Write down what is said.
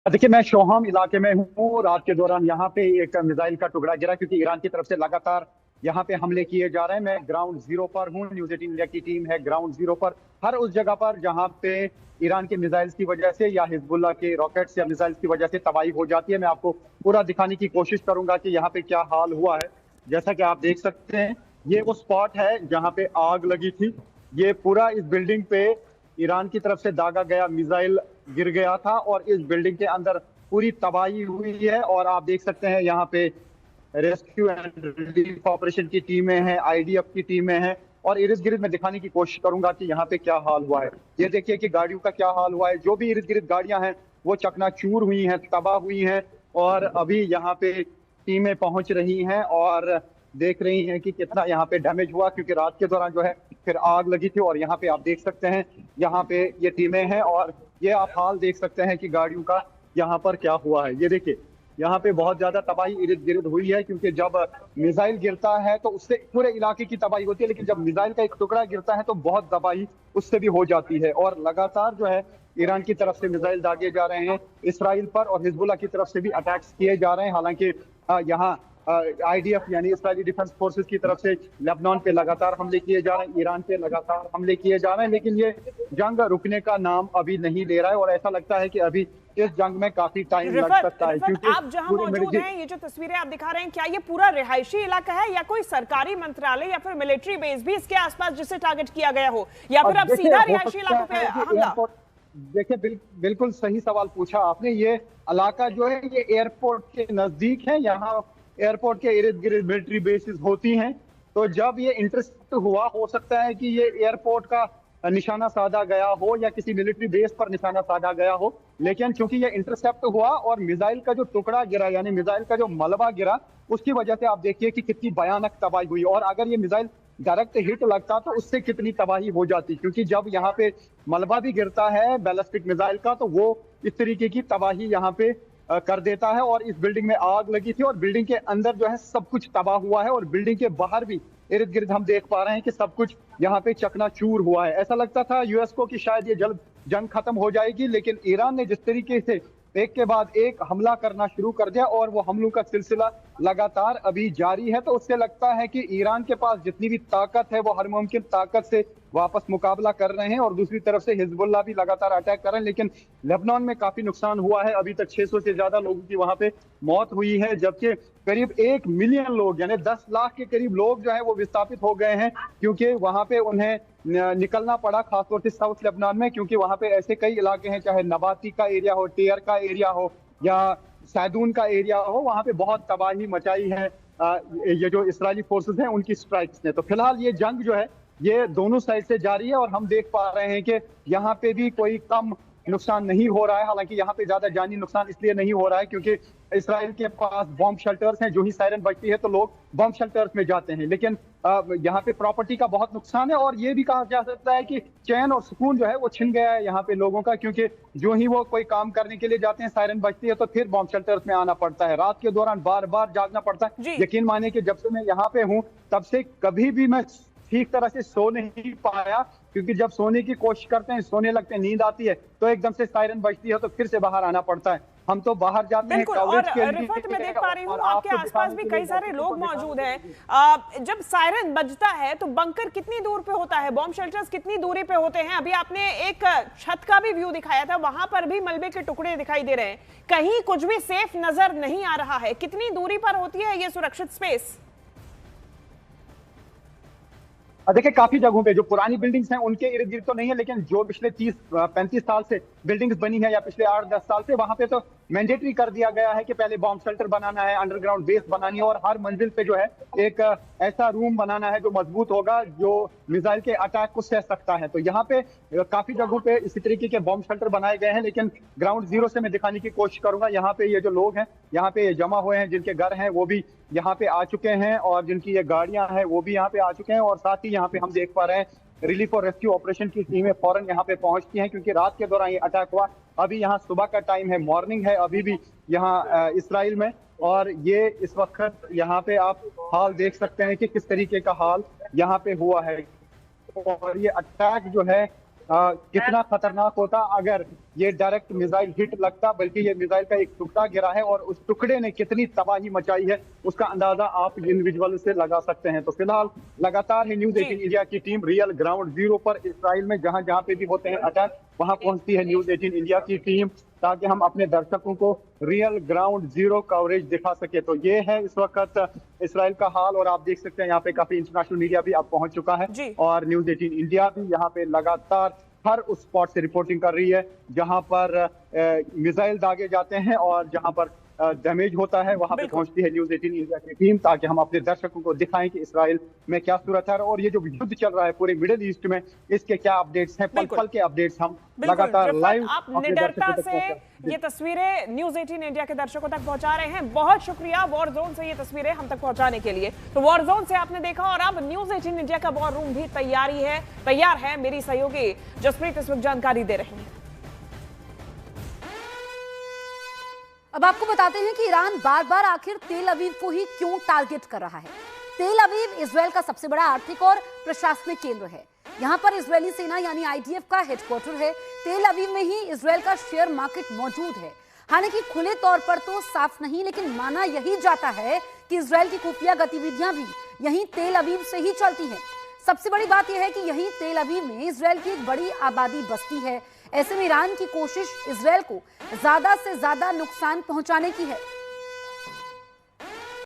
देखिए, मैं शोहम इलाके में हूँ। रात के दौरान यहाँ पे एक मिसाइल का टुकड़ा गिरा क्योंकि ईरान की तरफ से लगातार यहाँ पे हमले किए जा रहे हैं। मैं ग्राउंड जीरो पर हूँ। न्यूज 18 इंडिया की टीम है ग्राउंड जीरो पर। हर उस जगह पर जहाँ पे ईरान के मिसाइल्स की वजह से या हिजबुल्लाह के रॉकेट्स या मिसाइल्स की वजह से तबाही हो जाती है। मैं आपको पूरा दिखाने की कोशिश करूंगा कि यहाँ पे क्या हाल हुआ है। जैसा कि आप देख सकते हैं, ये वो स्पॉट है जहाँ पे आग लगी थी। ये पूरा इस बिल्डिंग पे ईरान की तरफ से दागा गया मिसाइल गिर गया था और इस बिल्डिंग के अंदर पूरी तबाही हुई है। और आप देख सकते हैं यहाँ पे रेस्क्यू एंड रिलीफ ऑपरेशन की टीमें हैं, आईडीएफ की टीमें हैं। और इर्द गिर्द मैं दिखाने की कोशिश करूंगा कि यहाँ पे क्या हाल हुआ है। ये देखिए कि गाड़ियों का क्या हाल हुआ है। जो भी इर्द गिर्द गाड़ियां हैं वो चकनाचूर हुई हैं, तबाह हुई हैं। और अभी यहाँ पे टीमें पहुंच रही हैं और देख रही हैं कि कितना यहाँ पे डैमेज हुआ, क्योंकि रात के दौरान जो है फिर आग लगी थी। और यहाँ पे आप देख सकते हैं, यहाँ पे ये टीमें हैं और ये आप हाल देख सकते हैं कि गाड़ियों का यहाँ पर क्या हुआ है। ये देखिए, यहाँ पे बहुत ज्यादा तबाही इर्द गिर्द हुई है, क्योंकि जब मिसाइल गिरता है तो उससे पूरे इलाके की तबाही होती है, लेकिन जब मिसाइल का एक टुकड़ा गिरता है तो बहुत तबाही उससे भी हो जाती है। और लगातार जो है ईरान की तरफ से मिसाइल दागे जा रहे हैं इसराइल पर, और हिजबुल्लाह की तरफ से भी अटैक्स किए जा रहे हैं। हालांकि यहाँ आईडीएफ यानी इस्राइली डिफेंस फोर्सेस की तरफ से लेबनान पे लगातार हमले किए जा रहे हैं, ईरान पे लगातार हमले किए जा रहे हैं, लेकिन ये जंग रुकने का नाम अभी नहीं ले रहा है। और ऐसा लगता है कि अभी इस जंग में काफी टाइम लग सकता है, क्योंकि आप जहां मौजूद हैं, ये जो तस्वीरें आप दिखा रहे हैं, क्या ये पूरा रिहायशी इलाका है या कोई सरकारी मंत्रालय या फिर मिलिट्री बेस भी इसके आसपास जिसे टारगेट किया गया हो, या फिर अब सीधा रिहायशी इलाकों पे हमला? देखिए, बिल्कुल सही सवाल पूछा आपने। ये इलाका जो है ये एयरपोर्ट के नजदीक है। यहाँ एयरपोर्ट के इर्द गिर्द मिलिट्री बेसिस होती हैं। तो जब ये इंटरसेप्ट हुआ, हो सकता है कि ये एयरपोर्ट का निशाना साधा गया हो या किसी मिलिट्री बेस पर निशाना साधा गया हो। लेकिन चूंकि ये इंटरसेप्ट हुआ और मिसाइल का जो टुकड़ा गिरा यानी मिसाइल का जो मलबा गिरा, उसकी वजह से आप देखिए कि कितनी भयानक तबाही हुई। और अगर ये मिसाइल डायरेक्ट हिट लगता तो उससे कितनी तबाही हो जाती, क्योंकि जब यहाँ पे मलबा भी गिरता है बैलिस्टिक मिसाइल का तो वो इस तरीके की तबाही यहाँ पे कर देता है। और इस बिल्डिंग में आग लगी थी और बिल्डिंग के अंदर जो है सब कुछ तबाह हुआ है, और बिल्डिंग के बाहर भी इर्द गिर्द हम देख पा रहे हैं कि सब कुछ यहाँ पे चकनाचूर हुआ है। ऐसा लगता था यूएस को कि शायद ये जल्द जंग खत्म हो जाएगी, लेकिन ईरान ने जिस तरीके से एक के बाद एक हमला करना शुरू कर दिया और वो हमलों का सिलसिला लगातार अभी जारी है, तो उससे लगता है कि ईरान के पास जितनी भी ताकत है वो हर मुमकिन ताकत से वापस मुकाबला कर रहे हैं। और दूसरी तरफ से हिजबुल्लाह भी लगातार अटैक कर रहे हैं। लेकिन लेबनान में काफी नुकसान हुआ है। अभी तक 600 से ज्यादा लोगों की वहां पे मौत हुई है, जबकि करीब 1 मिलियन लोग यानी 10 लाख के करीब लोग जो है वो विस्थापित हो गए हैं, क्योंकि वहां पे उन्हें निकलना पड़ा, खासतौर से साउथ लेबनान में, क्योंकि वहां पे ऐसे कई इलाके हैं, चाहे नबाती का एरिया हो, टेयर का एरिया हो या सैदून का एरिया हो, वहां पे बहुत तबाही मचाई है ये जो इस्राएली फोर्सेस हैं उनकी स्ट्राइक्स ने। तो फिलहाल ये जंग जो है ये दोनों साइड से जारी है और हम देख पा रहे हैं कि यहाँ पे भी कोई कम नुकसान नहीं हो रहा है। हालांकि यहाँ पे ज्यादा जानी नुकसान इसलिए नहीं हो रहा है क्योंकि इसराइल के पास बॉम्ब शेल्टर्स हैं। जो ही सायरन बजती है तो लोग बॉम्ब शेल्टर्स में जाते हैं, लेकिन यहाँ पे प्रॉपर्टी का बहुत नुकसान है। और ये भी कहा जा सकता है कि चैन और सुकून जो है वो छिन गया है यहाँ पे लोगों का, क्योंकि जो ही वो कोई काम करने के लिए जाते हैं, सायरन बजती है तो फिर बॉम्ब शेल्टर्स में आना पड़ता है। रात के दौरान बार बार जागना पड़ता है। यकीन माने कि जब से मैं यहाँ पे हूँ तब से कभी भी मैं ठीक तरह से सो नहीं पाया, क्योंकि जब सोने की कोशिश करते हैं, सोने लगते हैं, नींद आती है तो एकदम से सायरन बजती है तो फिर से बाहर आना पड़ता है। हम तो बाहर जाते हैं कवरेज के लिए। रिफत, मैं देख पा रही हूँ आपके आसपास भी कई सारे लोग मौजूद हैं। जब सायरन बजता है तो बंकर कितनी दूर पे होता है, बॉम्ब शेल्टर्स कितनी दूरी पे होते हैं? अभी आपने एक छत का भी व्यू दिखाया था, वहां पर भी मलबे के टुकड़े दिखाई दे रहे हैं। कहीं कुछ भी सेफ नजर नहीं आ रहा है। कितनी दूरी पर होती है ये सुरक्षित स्पेस? देखिए, काफी जगहों पे जो पुरानी बिल्डिंग्स हैं उनके इर्द गिर्द तो नहीं है, लेकिन जो पिछले 30-35 साल से बिल्डिंग्स बनी है या पिछले 8-10 साल से, वहां पे तो मैंडेटरी कर दिया गया है कि पहले बॉम्ब शेल्टर बनाना है, अंडरग्राउंड बेस बनानी है और हर मंजिल पे जो है एक ऐसा रूम बनाना है जो मजबूत होगा, जो मिसाइल के अटैक को सह सकता है। तो यहाँ पे काफी जगहों पे इसी तरीके के बॉम्ब शेल्टर बनाए गए हैं, लेकिन ग्राउंड जीरो से मैं दिखाने की कोशिश करूंगा। यहाँ पे ये जो लोग हैं यहाँ पे जमा हुए हैं, जिनके घर हैं वो भी यहाँ पे आ चुके हैं और जिनकी ये गाड़ियां हैं वो भी यहाँ पे आ चुके हैं। और साथ ही यहाँ पे हम देख पा रहे हैं रिलीफ और रेस्क्यू ऑपरेशन की टीमें फौरन यहाँ पे पहुंचती हैं, क्योंकि रात के दौरान ये अटैक हुआ। अभी यहाँ सुबह का टाइम है, मॉर्निंग है अभी भी यहाँ इसराइल में, और ये इस वक्त यहाँ पे आप हाल देख सकते हैं कि किस तरीके का हाल यहाँ पे हुआ है। और ये अटैक जो है कितना खतरनाक होता अगर ये डायरेक्ट मिसाइल हिट लगता, बल्कि ये मिसाइल का एक टुकड़ा गिरा है और उस टुकड़े ने कितनी तबाही मचाई है उसका अंदाजा आप इन विजुअल से लगा सकते हैं। तो फिलहाल लगातार ही न्यूज 18 इंडिया की टीम रियल ग्राउंड जीरो पर इसराइल में जहां जहां पे भी होते हैं अटैक वहां पहुंचती है न्यूज 18 इंडिया की टीम, ताकि हम अपने दर्शकों को रियल ग्राउंड जीरो कवरेज दिखा सके। तो ये है इस वक्त इसराइल का हाल, और आप देख सकते हैं यहाँ पे काफी इंटरनेशनल मीडिया भी अब पहुंच चुका है और न्यूज 18 इंडिया भी यहाँ पे लगातार हर उस स्पॉट से रिपोर्टिंग कर रही है जहां पर मिसाइल दागे जाते हैं और जहां पर डैमेज होता है वहां पे पहुंचती है न्यूज 18 इंडिया की टीम, ताकि हम अपने दर्शकों को दिखाएं कि इसराइल में क्या सूरत है और ये जो युद्ध चल रहा है पूरे मिडिल ईस्ट में इसके क्या अपडेट्स हैं, पल पल के अपडेट्स हम लगातार लाइव आप निडरता से ये तस्वीरें न्यूज 18 इंडिया के दर्शकों तक पहुंचा रहे हैं। बहुत शुक्रिया वॉर जोन से ये तस्वीरें हम तक पहुंचाने के लिए। तो वॉर जोन से आपने देखा और अब न्यूज 18 इंडिया का वॉर रूम भी तैयार है। मेरी सहयोगी जसप्रीत इस वक्त जानकारी दे रही है। अब आपको बताते हैं कि ईरान बार बार आखिर तेल अवीव को ही क्यों टारगेट कर रहा है। तेल अवीव इजरायल का सबसे बड़ा आर्थिक और प्रशासनिक केंद्र है। यहाँ पर इजरायली सेना यानी IDF का हेडक्वार्टर है। तेल अवीव में ही इजरायल का शेयर मार्केट मौजूद है। हालांकि खुले तौर पर तो साफ नहीं, लेकिन माना यही जाता है कि इजरायल की खुफिया गतिविधियां भी यहीं तेल अवीव से ही चलती हैं। सबसे बड़ी बात यह है कि यहीं तेल अवीव में इजरायल की एक बड़ी आबादी बसती है। ऐसे में ईरान की कोशिश इजरायल को ज्यादा से ज्यादा नुकसान पहुंचाने की है।